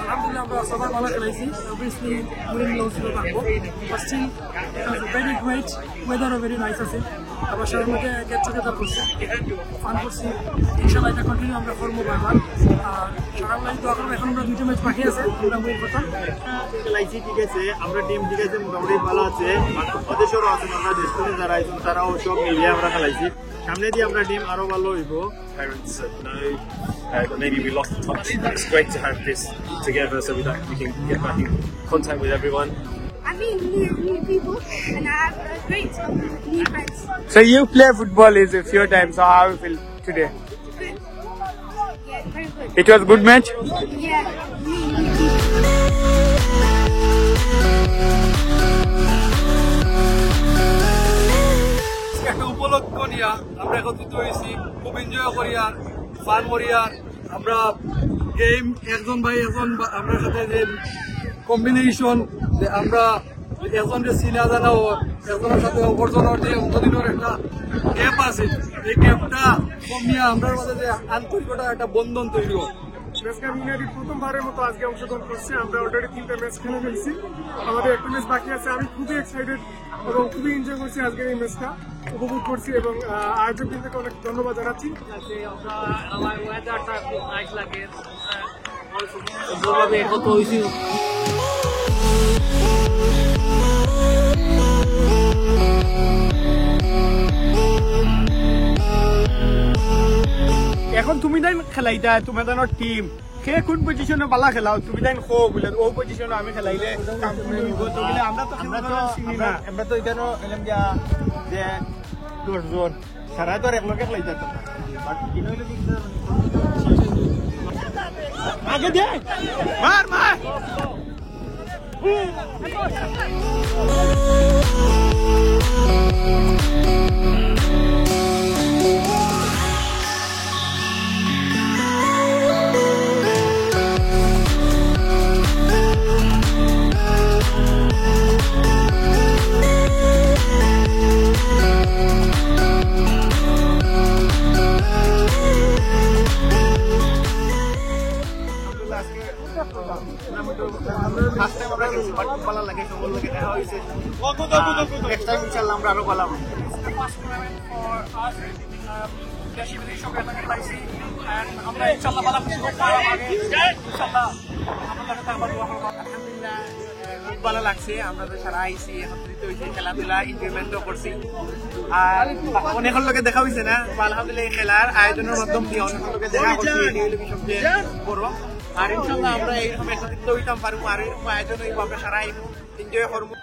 Alhamdulillah, আমরা সবাই ভালো খেলাইছি। Obviously, উইন লস ছিল থাকবো, but still it was very great. Weather very nice আছে। আবার সবার মধ্যে গেট টুগেদার করছি, ফান করছি। ইনশাআল্লাহ এটা কন্টিনিউ আমরা করবো বারবার। আর সবাই দোয়া করবো। এখন আমরা 2টা ম্যাচ বাকি আছে, আমরা উইন করতাম। খেলাইছি ঠিক আছে, আমরা টিম ঠিক আছে, মোটামুটি ভালো আছে। সদস্যরা আছেন, আমরা দেশ থেকে যারা আছেন তারাও সব মিলিয়ে আমরা খেলাইছি। সামনে দিয়ে আমরা টিম আরো ভালো হইব। Parents said no, maybe we lost touch. It's great to have this together so we can get back in contact with everyone. I mean, new people, and I have great new friends. So you play football is a few times. So how you feel today? Good. Yeah, very good. It was a good match. Yeah, new people. একটা উপলক্ষ নিয়ে আমরা একত্রিত হয়েছি, খুব enjoy করি আর fun করি। আর আমরা গেম একজন ভাই একজন আমরা সাথে যে কম্বিনেশন, আমরা একজনকে চিনা জানা ও একজনের সাথে অপরজনের যে অন্তদিনের একটা গ্যাপ আছে, এই গ্যাপটা কমিয়ে আমরা মাঝে যে আন্তরিকতা একটা বন্ধন তৈরি হয়। মেসকাম ইউনাইটেড প্রথমবারের মতো আজকে অংশগ্রহণ করছে। আমরা অলরেডি 3টা ম্যাচ খেলে ফেলছি, আমাদের একটা ম্যাচ বাকি আছে। আমি খুবই এক্সাইটেড এবং খুবই এনজয় করছি আজকের এই ম্যাচটা, উপভোগ করছি এবং আয়োজক থেকে অনেক ধন্যবাদ জানাচ্ছি। আমার ওয়েদারটা খুব নাইস লাগে, সুন্দরভাবে একত্র হয়েছি। এখন তুমি তাই খেলাইতা, তুমি তাইনৰ টিম সে কোন পজিশনে বালা খেলাও, তুমি তাই খো বলে ও পজিশনে আমি খেলাইলে আমরা তো এখানে এলাম যে 10 জন সারা তো একলগে খেলাইতা আগে দে মার মার। আমরা আরো পালাম। ভালো লাগছে, আমরা তো সারা আইসি একত্রিত হয়েছি, খেলাধুলা এনজয়মেন্টও করছি। আর অনেকের লোকে দেখা হয়েছে না, আলহামদুলিল্লাহ এই খেলার আয়োজনের মাধ্যম দিয়ে অনেকের লোকে দেখা করছি, এটি হলো সবচেয়ে বড়। আর ইনশাল্লাহ আমরা এইরকম একত্রিত হইতাম পারবো, আর এরকম আয়োজন হইব, আমরা সারা এনজয় করবো।